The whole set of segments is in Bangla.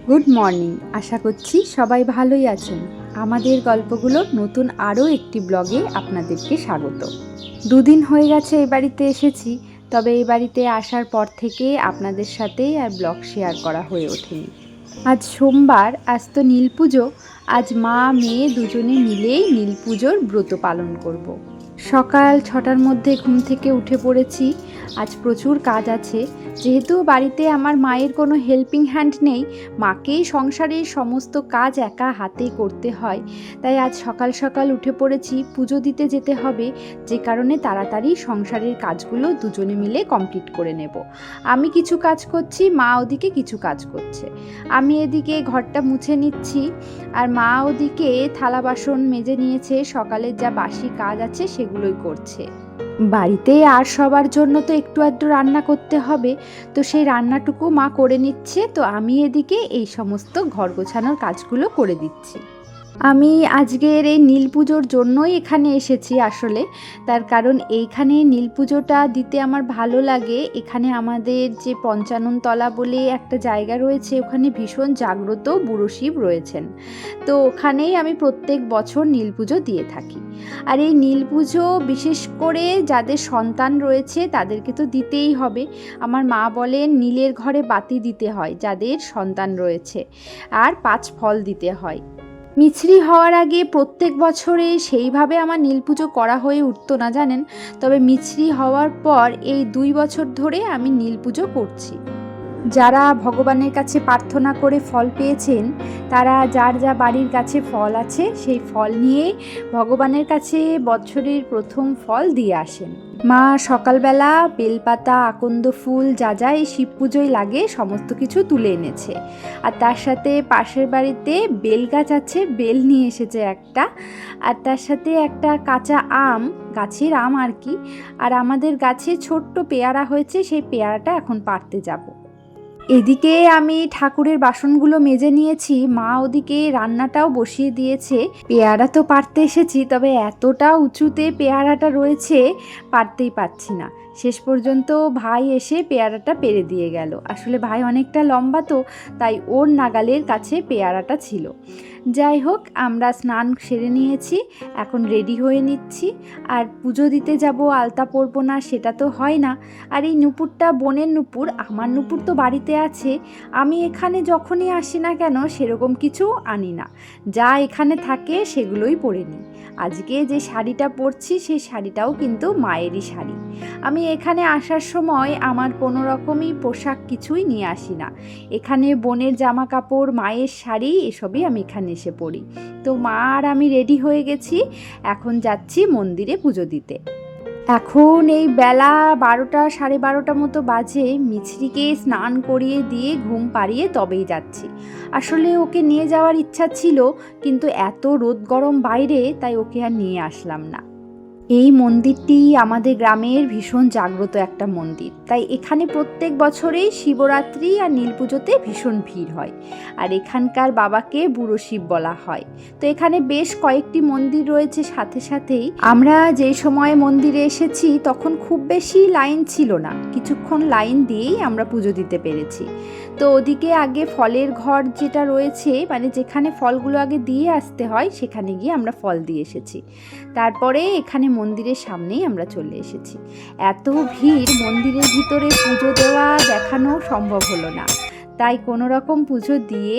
Good morning. আশা করছি সবাই ভালোই আছেন। আমাদের গল্পগুলো নতুন আরও একটি ব্লগে আপনাদেরকে স্বাগত। দুদিন হয়ে গেছে এই বাড়িতে এসেছি, তবে এই বাড়িতে আসার পর থেকে আপনাদের সাথেই আর ব্লগ শেয়ার করা হয়ে ওঠেনি। আজ সোমবার, আজ তো নীল পুজো। আজ মা মেয়ে দুজনে মিলেই নীল পুজোর ব্রত পালন করব। সকাল 6টার মধ্যে ঘুম থেকে উঠে পড়েছি। আজ প্রচুর কাজ আছে, যেহেতু বাড়িতে আমার মায়ের কোনো হেল্পিং হ্যান্ড নেই, মাকেই সংসারের সমস্ত কাজ একা হাতে করতে হয়। তাই আজ সকাল সকাল উঠে পড়েছি, পুজো দিতে যেতে হবে, যে কারণে তাড়াতাড়ি সংসারের কাজগুলো দুজনে মিলে কমপ্লিট করে নেব। আমি কিছু কাজ করছি, মা ওদিকে কিছু কাজ করছে। আমি এদিকে ঘরটা মুছে নিচ্ছি, আর মা ওদিকে থালা বাসন মেজে নিয়েছে, সকালের যা বাসি কাজ আছে সেগুলোই করছে। বাড়িতে আর সবার জন্য তো একটু আধটু রান্না করতে হবে, তো সেই রান্নাটুকু মা করে নিচ্ছে, তো আমি এদিকে এই সমস্ত ঘর গোছানোর কাজগুলো করে দিচ্ছি। আমি আজকের এই নীল পুজোর জন্যই এখানে এসেছি আসলে। তার কারণ এইখানে নীল পুজোটা দিতে আমার ভালো লাগে। এখানে আমাদের যে পঞ্চাননতলা বলে একটা জায়গা রয়েছে, ওখানে ভীষণ জাগ্রত বুড়ো শিব রয়েছেন। তো ওখানেই আমি প্রত্যেক বছর নীল পুজো দিয়ে থাকি। আর এই নীল পুজো বিশেষ করে যাদের সন্তান রয়েছে তাদেরকে তো দিতেই হবে। আমার মা বলেন নীলের ঘরে বাতি দিতে হয় যাদের সন্তান রয়েছে, আর 5 ফল দিতে হয়। মিছরি হওয়ার আগে প্রত্যেক বছরে সেইভাবে আমার নীল পুজো করা হয়ে উঠতো না জানেন, তবে মিছরি হওয়ার পর এই 2 বছর ধরে আমি নীল পুজো করছি। যারা ভগবানের কাছে প্রার্থনা করে ফল পেয়েছেন, তারা যার যা বাড়ির কাছে ফল আছে সেই ফল নিয়ে ভগবানের কাছে বছরের প্রথম ফল দিয়ে আসেন। মা সকালবেলা বেলপাতা, আকন্দ ফুল, যা যা এই শিব পুজোয় লাগে সমস্ত কিছু তুলে এনেছে। আর তার সাথে পাশের বাড়িতে বেল গাছ আছে, বেল নিয়ে এসেছে একটা। আর তার সাথে একটা কাঁচা আম, গাছের আম আর কি। আর আমাদের গাছে ছোট্ট পেয়ারা হয়েছে, সেই পেয়ারাটা এখন পাড়তে যাব। এদিকে আমি ঠাকুরের বাসনগুলো মেজে নিয়েছি, মা ওদিকে রান্নাটাও বসিয়ে দিয়েছে। পেয়ারা তো পাড়তে এসেছি, তবে এতটা উঁচুতে পেয়ারাটা রয়েছে পারতেই পারছি না। শেষ পর্যন্ত ভাই এসে পেয়ারাটা পেরে দিয়ে গেল। আসলে ভাই অনেকটা লম্বা, তো তাই ওর নাগালের কাছে পেয়ারাটা ছিল। যাই হোক, আমরা স্নান সেরে নিয়েছি, এখন রেডি হয়ে নিচ্ছি। আর পুজো দিতে যাব, আলতা পরবো না সেটা তো হয় না। আর এই নুপুরটা বোনের নুপুর, আমার নুপুর তো বাড়িতে আছে। আমি এখানে যখনই আসি না কেন সেরকম কিছু আনি না, যা এখানে থাকে সেগুলোই পরে নিই। আজকে যে শাড়িটা পরছি সেই শাড়িটাও কিন্তু মায়েরই শাড়ি। আমি এখানে আসার সময় আমার কোনো রকমই পোশাক কিছুই নিয়ে আসি না। এখানে বোনের জামা কাপড়, মায়ের শাড়ি, এসবই আমি এখানে এসে পড়ি। তো মা আর আমি রেডি হয়ে গেছি, এখন যাচ্ছি মন্দিরে পুজো দিতে। এখন এই বেলা 12টা, 12:30 মতো বাজে। মিছরিকে স্নান করিয়ে দিয়ে ঘুম পাড়িয়ে তবেই যাচ্ছি। আসলে ওকে নিয়ে যাওয়ার ইচ্ছা ছিল, কিন্তু এত রোদ গরম বাইরে, তাই ওকে আর নিয়ে আসলাম না। এই মন্দিরটি আমাদের গ্রামের ভীষণ জাগ্রত একটা মন্দির, তাই এখানে প্রত্যেক বছরেই শিবরাত্রি আর নীল পুজোতে ভীষণ ভিড় হয়। আর এখানকার বাবাকে বুড়ো শিব বলা হয়। তো এখানে বেশ কয়েকটি মন্দির রয়েছে সাথে সাথেই। আমরা যেই সময় মন্দিরে এসেছি তখন খুব বেশি লাইন ছিল না, কিছুক্ষণ লাইন দিয়েই আমরা পুজো দিতে পেরেছি। তো ওদিকে আগে ফলের ঘর যেটা রয়েছে, মানে যেখানে ফলগুলো আগে দিয়ে আসতে হয়, সেখানে গিয়ে আমরা ফল দিয়ে এসেছি। তারপরে এখানে মন্দিরের সামনেই আমরা চলে এসেছি। এত ভিড়, মন্দিরের ভিতরে পুজো দেওয়া দেখানো সম্ভব হলো না, তাই কোনো রকম পুজো দিয়ে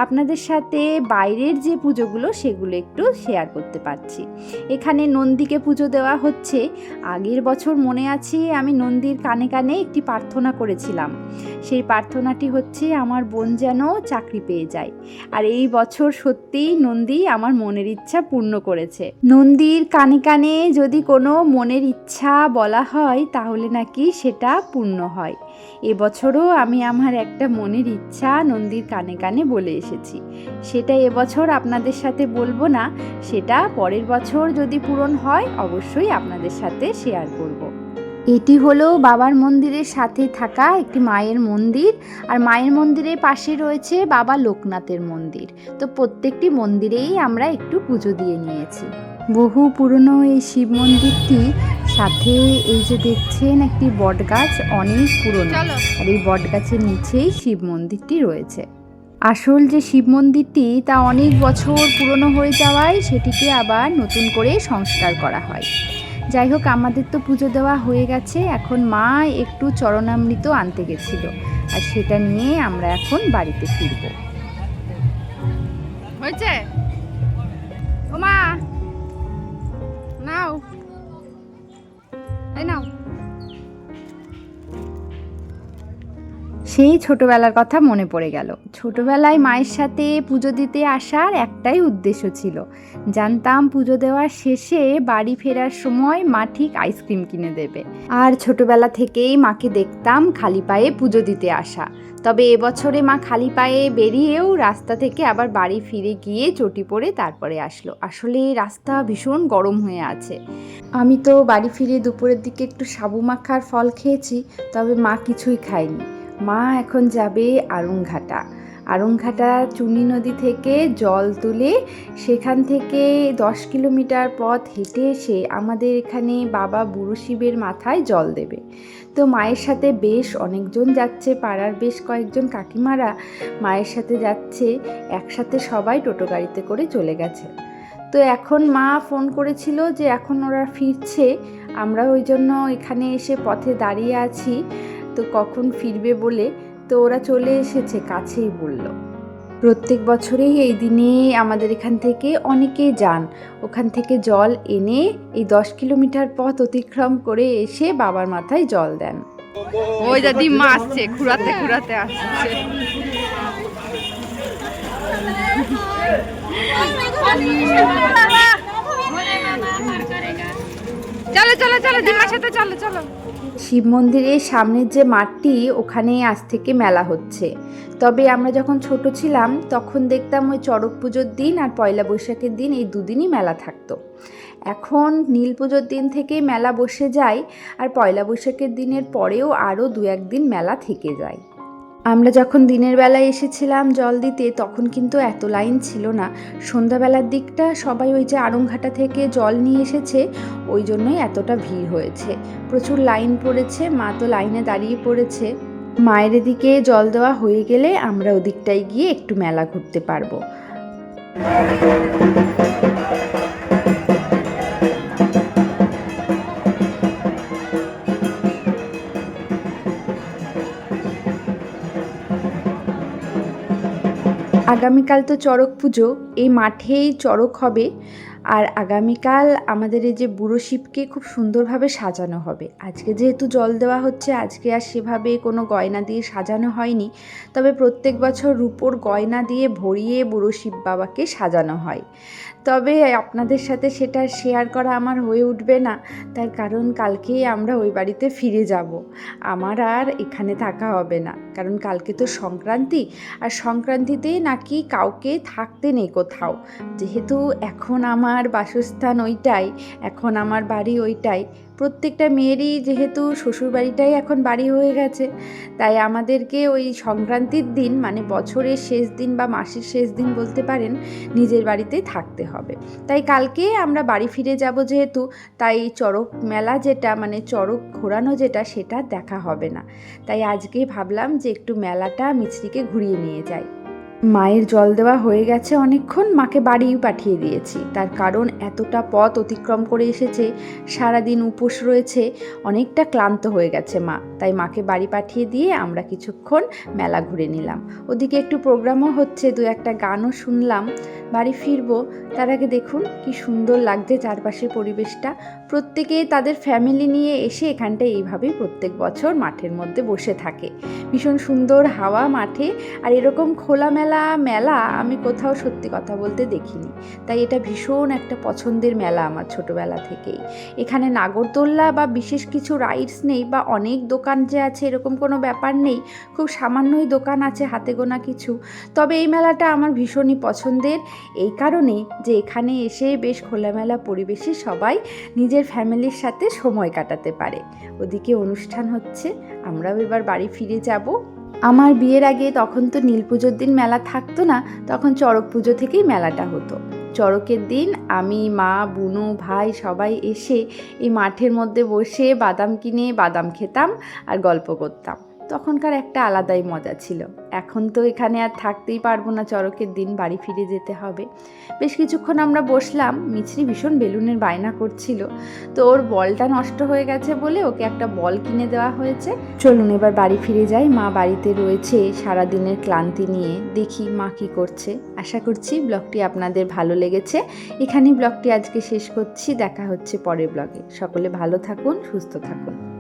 আপনাদের সাথে বাইরের যে পুজোগুলো সেগুলো একটু শেয়ার করতে পারছি। এখানে নন্দীকে পুজো দেওয়া হচ্ছে। আগের বছর মনে আছে আমি নন্দীর কানে কানে একটি প্রার্থনা করেছিলাম। সেই প্রার্থনাটি হচ্ছে আমার বোন যেন চাকরি পেয়ে যায়। আর এই বছর সত্যিই নন্দী আমার মনের ইচ্ছা পূর্ণ করেছে। নন্দীর কানে কানে যদি কোনো মনের ইচ্ছা বলা হয় তাহলে নাকি সেটা পূর্ণ হয়। এবছরও আমি আমার একটা মনের ইচ্ছা নন্দীর কানে কানে বলে এসেছি। সেটা এবছর আপনাদের সাথে বলবো না, সেটা পরের বছর যদি পূরণ হয় অবশ্যই আপনাদের সাথে শেয়ার করব। এটি হলো বাবার মন্দিরের সাথে থাকা একটি মায়ের মন্দির, আর মায়ের মন্দিরের পাশে রয়েছে বাবা লোকনাথের মন্দির। তো প্রত্যেকটি মন্দিরেই আমরা একটু পুজো দিয়ে নিয়েছি। বহু পুরনো এই শিব মন্দিরটি, সাথে এই যে দেখছেন একটি বট গাছ, অনেক পুরনো। আর এই বট গাছের নিচেই শিব মন্দিরটি রয়েছে। আসল যে শিব মন্দিরটি তা অনেক বছর পুরনো হয়ে যাওয়ায় সেটিকে আবার নতুন করে সংস্কার করা হয়। যাই হোক, আমাদের তো পুজো দেওয়া হয়ে গেছে, এখন মা একটু চরণামৃত আনতে গেছিল, আর সেটা নিয়ে আমরা এখন বাড়িতে ফিরব। হয়েছে ও মা, নাও এই নাও। সেই ছোটবেলার কথা মনে পড়ে গেল। ছোটবেলায় মায়ের সাথে পুজো দিতে আসার একটাই উদ্দেশ্য ছিল, জানতাম পুজো দেওয়ার শেষে বাড়ি ফেরার সময় মা ঠিক আইসক্রিম কিনে দেবে। আর ছোটবেলা থেকেই মাকে দেখতাম খালি পায়ে পুজো দিতে আসা। তবে এবছরে মা খালি পায়ে বেরিয়েও রাস্তা থেকে আবার বাড়ি ফিরে গিয়ে চটি পরে তারপরে আসলো। আসলে রাস্তা ভীষণ গরম হয়ে আছে। আমি তো বাড়ি ফিরে দুপুরের দিকে একটু সাবু মাখার ফল খেয়েছি, তবে মা কিছুই খায়নি। মা এখন যাবে আড়ংঘাটা চুনি নদী থেকে জল তুলে সেখান থেকে 10 কিলোমিটার পথ হেঁটে এসে আমাদের এখানে বাবা বুড়ো শিবের মাথায় জল দেবে। তো মায়ের সাথে বেশ অনেকজন যাচ্ছে, পাড়ার বেশ কয়েকজন কাকিমারা মায়ের সাথে যাচ্ছে, একসাথে সবাই টোটো গাড়িতে করে চলে গেছে। তো এখন মা ফোন করেছিল যে এখন ওরা ফিরছে, আমরা ওই জন্য এখানে এসে পথে দাঁড়িয়ে আছি, তো কখন ফিরবে বলে। তো ওরা চলে এসেছে, কাছেই বলল। প্রত্যেক বছরেই এই দিনে আমাদের এখান থেকে অনেকেই যান, ওখান থেকে জল এনে এই 10 কিলোমিটার পথ অতিক্রম করে এসে বাবার মাথায় জল দেন। ওই দাদি মা আসছে, ঘুরাতে ঘুরাতে আসছে। চলো চলো চলো দিমার সাথে চলো চলো। শিব মন্দিরের সামনের যে মাঠটি, ওখানে আজ থেকে মেলা হচ্ছে। তবে আমরা যখন ছোট ছিলাম তখন দেখতাম ওই চড়ক পুজোর দিন আর পয়লা বৈশাখের দিন এই দুদিনই মেলা থাকতো। এখন নীল পুজোর দিন থেকেই মেলা বসে যায়, আর পয়লা বৈশাখের দিনের পরেও আরও 2-1 দিন মেলা থেকে যায়। আমরা যখন দিনের বেলায় এসেছিলাম জল দিতে তখন কিন্তু এত লাইন ছিল না। সন্ধ্যাবেলার দিকটা সবাই ওই যে আড়ংঘাটা থেকে জল নিয়ে এসেছে, ওই জন্যই এতটা ভিড় হয়েছে, প্রচুর লাইন পড়েছে। মা তো লাইনে দাঁড়িয়ে পড়েছে। মায়ের এদিকে জল দেওয়া হয়ে গেলে আমরা ওদিকটায় গিয়ে একটু মেলা ঘুরতে পারবো। আগামীকাল তো চড়ক পুজো, এই মাঠেই চড়ক হবে। আর আগামীকাল আমাদের এই যে বুড়ো শিবকে খুব সুন্দরভাবে সাজানো হবে। আজকে যেহেতু জল দেওয়া হচ্ছে, আজকে আর সেভাবে কোনো গয়না দিয়ে সাজানো হয়নি, তবে প্রত্যেক বছর রূপোর গয়না দিয়ে ভরিয়ে বুড়ো শিব বাবাকে সাজানো হয়। তবে আপনাদের সাথে সেটা শেয়ার করা আমার হয়ে উঠবে না, তার কারণ কালকেই আমরা ওই বাড়িতে ফিরে যাব। আমার আর এখানে থাকা হবে না, কারণ কালকে তো সংক্রান্তি, আর সংক্রান্তিতে নাকি কাউকে থাকতে নেই কোথাও। যেহেতু এখন আমার বাসস্থান ওইটাই, এখন আমার বাড়ি ওইটাই, প্রত্যেকটা মেয়েরই যেহেতু শ্বশুরবাড়িটাই এখন বাড়ি হয়ে গেছে, তাই আমাদেরকে ওই সংক্রান্তির দিন, মানে বছরের শেষ দিন বা মাসের শেষ দিন বলতে পারেন, নিজের বাড়িতেই থাকতে হবে। তাই কালকে আমরা বাড়ি ফিরে যাব যেহেতু, তাই চড়ক মেলা যেটা, মানে চড়ক ঘোরানো যেটা, সেটা দেখা হবে না। তাই আজকেই ভাবলাম যে একটু মেলাটা মিছরিকে ঘুরিয়ে নিয়ে যাই। মায়ের জল দেওয়া হয়ে গেছে অনেকক্ষণ, মাকে বাড়িও পাঠিয়ে দিয়েছি, তার কারণ এতটা পথ অতিক্রম করে এসেছে, সারাদিন উপোস রয়েছে, অনেকটা ক্লান্ত হয়ে গেছে মা। তাই মাকে বাড়ি পাঠিয়ে দিয়ে আমরা কিছুক্ষণ মেলা ঘুরে নিলাম। ওদিকে একটু প্রোগ্রামও হচ্ছে, 2-1টা গানও শুনলাম। বাড়ি ফিরবো, তার আগে দেখুন কি সুন্দর লাগছে চারপাশের পরিবেশটা। প্রত্যেকে তাদের ফ্যামিলি নিয়ে এসে এখানটায় এইভাবেই প্রত্যেক বছর মাঠের মধ্যে বসে থাকে। ভীষণ সুন্দর হাওয়া মাঠে, আর এরকম খোলামেলা মেলা আমি কোথাও সত্যি কথা বলতে দেখিনি। তাই এটা ভীষণ একটা পছন্দের মেলা আমার ছোটোবেলা থেকেই। এখানে নাগরদোল্লা বা বিশেষ কিছু রাইডস নেই, বা অনেক দোকান যে আছে এরকম কোনো ব্যাপার নেই, খুব সামান্যই দোকান আছে, হাতে গোনা কিছু। তবে এই মেলাটা আমার ভীষণই পছন্দের, এই কারণে যে এখানে এসে বেশ খোলামেলা পরিবেশে সবাই নিজের ফ্যামিলির সাথে সময় কাটাতে পারে। ওদিকে অনুষ্ঠান হচ্ছে, আমরাও এবার বাড়ি ফিরে যাব। আমার বিয়ের আগে তখন তো নীল পুজোর দিন মেলা থাকতো না, তখন চড়ক পুজো থেকেই মেলাটা হতো। চড়কের দিন আমি, মা, বুনু, ভাই সবাই এসে এই মাঠের মধ্যে বসে বাদাম কিনে বাদাম খেতাম আর গল্প করতাম। তখনকার একটা আলাদাই মজা ছিল। এখন তো এখানে আর থাকতেই পারবো না, চড়কের দিন বাড়ি ফিরে যেতে হবে। বেশ কিছুক্ষণ আমরা বসলাম। মিছরি ভীষণ বেলুনের বায়না করছিল, তো ওর বলটা নষ্ট হয়ে গেছে বলে ওকে একটা বল কিনে দেওয়া হয়েছে। চলুন এবার বাড়ি ফিরে যাই, মা বাড়িতে রয়েছে সারাদিনের ক্লান্তি নিয়ে। দেখি মা কি করছে। আশা করছি ব্লগটি আপনাদের ভালো লেগেছে। এখানেই ব্লগটি আজকে শেষ করছি। দেখা হচ্ছে পরের ব্লগে। সকলে ভালো থাকুন, সুস্থ থাকুন।